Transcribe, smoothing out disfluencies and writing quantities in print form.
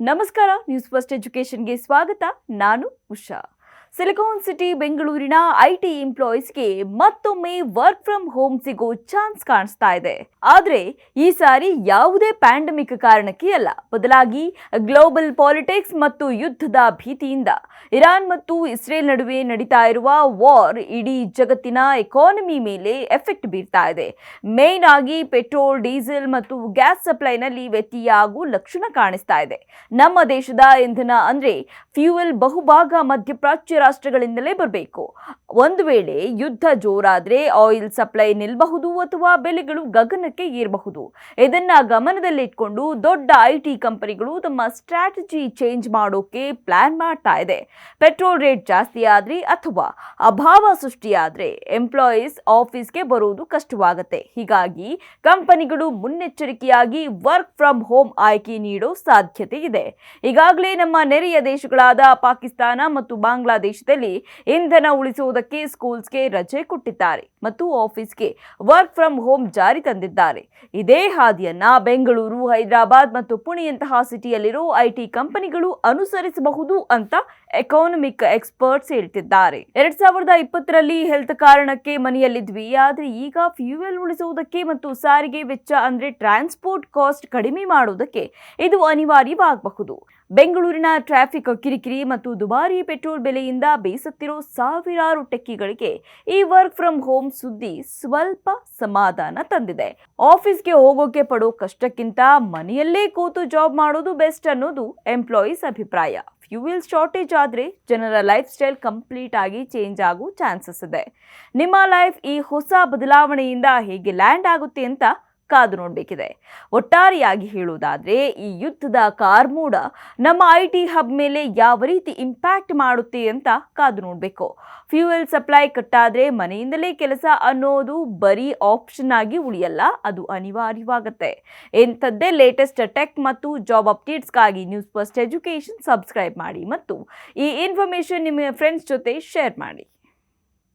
ನಮಸ್ಕಾರ, news first ಎಜುಕೇಷನ್ಗೆ ಸ್ವಾಗತ. ನಾನು ಉಷಾ. ಸಿಲಿಕಾನ್ ಸಿಟಿ ಬೆಂಗಳೂರಿನ ಐಟಿ ಎಂಪ್ಲಾಯೀಸ್ಗೆ ಮತ್ತೊಮ್ಮೆ ವರ್ಕ್ ಫ್ರಮ್ ಹೋಮ್ ಸಿಗೋ ಚಾನ್ಸ್ ಕಾಣಿಸ್ತಾ ಇದೆ. ಆದ್ರೆ ಈ ಸಾರಿ ಯಾವುದೇ ಪ್ಯಾಂಡಮಿಕ್ ಕಾರಣಕ್ಕೆ ಅಲ್ಲ, ಬದಲಾಗಿ ಗ್ಲೋಬಲ್ ಪಾಲಿಟಿಕ್ಸ್ ಮತ್ತು ಯುದ್ಧದ ಭೀತಿಯಿಂದ. ಇರಾನ್ ಮತ್ತು ಇಸ್ರೇಲ್ ನಡುವೆ ನಡೀತಾ ಇರುವ ವಾರ್ ಇಡೀ ಜಗತ್ತಿನ ಎಕಾನಮಿ ಮೇಲೆ ಎಫೆಕ್ಟ್ ಬೀರ್ತಾ ಇದೆ. ಮೇನ್ ಆಗಿ ಪೆಟ್ರೋಲ್, ಡೀಸೆಲ್ ಮತ್ತು ಗ್ಯಾಸ್ ಸಪ್ಲೈನಲ್ಲಿ ವ್ಯತ್ಯಯ ಆಗೋ ಲಕ್ಷಣ ಕಾಣಿಸ್ತಾ ಇದೆ. ನಮ್ಮ ದೇಶದ ಇಂಧನ ಅಂದ್ರೆ ಫ್ಯೂಯಲ್ ಬಹುಭಾಗ ಮಧ್ಯಪ್ರಾಚ್ಯ ರಾಷ್ಟ್ರಗಳಿಂದಲೇ ಬರಬೇಕು. ಒಂದು ವೇಳೆ ಯುದ್ಧ ಜೋರಾದ್ರೆ ಆಯಿಲ್ ಸಪ್ಲೈ ನಿಲ್ಲಬಹುದು ಅಥವಾ ಬೆಲೆಗಳು ಗಗನಕ್ಕೆ ಏರಬಹುದು. ಇದನ್ನ ಗಮನದಲ್ಲಿಟ್ಕೊಂಡು ದೊಡ್ಡ ಐಟಿ ಕಂಪನಿಗಳು ತಮ್ಮ ಸ್ಟ್ರಾಟಜಿ ಚೇಂಜ್ ಮಾಡೋಕೆ ಪ್ಲಾನ್ ಮಾಡ್ತಾ ಇದೆ. ಪೆಟ್ರೋಲ್ ರೇಟ್ ಜಾಸ್ತಿ ಆದ್ರೆ ಅಥವಾ ಅಭಾವ ಸೃಷ್ಟಿಯಾದ್ರೆ ಎಂಪ್ಲಾಯೀಸ್ ಆಫೀಸ್ಗೆ ಬರೋದು ಕಷ್ಟವಾಗುತ್ತೆ. ಹೀಗಾಗಿ ಕಂಪನಿಗಳು ಮುನ್ನೆಚ್ಚರಿಕೆಯಾಗಿ ವರ್ಕ್ ಫ್ರಮ್ ಹೋಮ್ ಆಯ್ಕೆ ನೀಡೋ ಸಾಧ್ಯತೆ ಇದೆ. ಈಗಾಗಲೇ ನಮ್ಮ ನೆರೆಯ ದೇಶಗಳಾದ ಪಾಕಿಸ್ತಾನ ಮತ್ತು ಬಾಂಗ್ಲಾದೇಶದಲ್ಲಿ ಇಂಧನ ಉಳಿಸುವುದಕ್ಕೆ ಸ್ಕೂಲ್ಸ್ಗೆ ರಜೆ ಕೊಟ್ಟಿದ್ದಾರೆ ಮತ್ತು ಆಫೀಸ್ಗೆ ವರ್ಕ್ ಫ್ರಮ್ ಹೋಮ್ ಜಾರಿ ತಂದಿದ್ದಾರೆ. ಇದೇ ಹಾದಿಯನ್ನ ಬೆಂಗಳೂರು, ಹೈದರಾಬಾದ್ ಮತ್ತು ಪುಣೆಯಂತಹ ಸಿಟಿಯಲ್ಲಿರೋ ಐಟಿ ಕಂಪನಿಗಳು ಅನುಸರಿಸಬಹುದು ಅಂತ ಎಕಾನಮಿಕ್ ಎಕ್ಸ್ಪರ್ಟ್ಸ್ ಹೇಳ್ತಿದ್ದಾರೆ. 2020ರಲ್ಲಿ ಹೆಲ್ತ್ ಕಾರಣಕ್ಕೆ ಮನೆಯಲ್ಲಿದ್ವಿ, ಆದ್ರೆ ಈಗ ಫ್ಯೂಯಲ್ ಉಳಿಸುವುದಕ್ಕೆ ಮತ್ತು ಸಾರಿಗೆ ವೆಚ್ಚ ಅಂದ್ರೆ ಟ್ರಾನ್ಸ್ಪೋರ್ಟ್ ಕಾಸ್ಟ್ ಕಡಿಮೆ ಮಾಡುವುದಕ್ಕೆ ಇದು ಅನಿವಾರ್ಯವಾಗಬಹುದು. ಬೆಂಗಳೂರಿನ ಟ್ರಾಫಿಕ್ ಕಿರಿಕಿರಿ ಮತ್ತು ದುಬಾರಿ ಪೆಟ್ರೋಲ್ ಬೆಲೆಯಿಂದ ಬೇಸತ್ತಿರೋ ಸಾವಿರಾರು ಟೆಕ್ಕಿಗಳಿಗೆ ಈ ವರ್ಕ್ ಫ್ರಮ್ ಹೋಮ್ ಸುದ್ದಿ ಸ್ವಲ್ಪ ಸಮಾಧಾನ ತಂದಿದೆ. ಆಫೀಸ್ಗೆ ಹೋಗೋಕೆ ಪಡೋ ಕಷ್ಟಕ್ಕಿಂತ ಮನೆಯಲ್ಲೇ ಕೂತು ಜಾಬ್ ಮಾಡೋದು ಬೆಸ್ಟ್ ಅನ್ನೋದು ಎಂಪ್ಲಾಯೀಸ್ ಅಭಿಪ್ರಾಯ. ಫ್ಯೂಯಲ್ ಶಾರ್ಟೇಜ್ ಆದ್ರೆ ಜನರ ಲೈಫ್ ಸ್ಟೈಲ್ ಕಂಪ್ಲೀಟ್ ಆಗಿ ಚೇಂಜ್ ಆಗೋ ಚಾನ್ಸಸ್ ಇದೆ. ನಿಮ್ಮ ಲೈಫ್ ಈ ಹೊಸ ಬದಲಾವಣೆಯಿಂದ ಹೇಗೆ ಲ್ಯಾಂಡ್ ಆಗುತ್ತೆ ಅಂತ ಕಾದು ನೋಡಬೇಕಿದೆ. ಒಟ್ಟಾರೆಯಾಗಿ ಹೇಳುವುದಾದ್ರೆ ಈ ಯುದ್ಧದ ಕಾರ್ಮೋಡ ನಮ್ಮ ಐಟಿ ಹಬ್ ಮೇಲೆ ಯಾವ ರೀತಿ ಇಂಪ್ಯಾಕ್ಟ್ ಮಾಡುತ್ತೆ ಅಂತ ಕಾದು ನೋಡಬೇಕು. ಫ್ಯೂಯಲ್ ಸಪ್ಲೈ ಕಟ್ಟಾದ್ರೆ ಮನೆಯಿಂದಲೇ ಕೆಲಸ ಅನ್ನೋದು ಬರೀ ಆಪ್ಷನ್ ಆಗಿ ಉಳಿಯಲ್ಲ, ಅದು ಅನಿವಾರ್ಯವಾಗುತ್ತೆ. ಇಂಥದ್ದೇ ಲೇಟೆಸ್ಟ್ ಟೆಕ್ ಮತ್ತು ಜಾಬ್ ಅಪ್ಡೇಟ್ಸ್ಗಾಗಿ ನ್ಯೂಸ್ ಫಸ್ಟ್ ಎಜುಕೇಷನ್ ಸಬ್ಸ್ಕ್ರೈಬ್ ಮಾಡಿ ಮತ್ತು ಈ ಇನ್ಫಾರ್ಮೇಶನ್ ನಿಮ್ಮ ಫ್ರೆಂಡ್ಸ್ ಜೊತೆ ಶೇರ್ ಮಾಡಿ.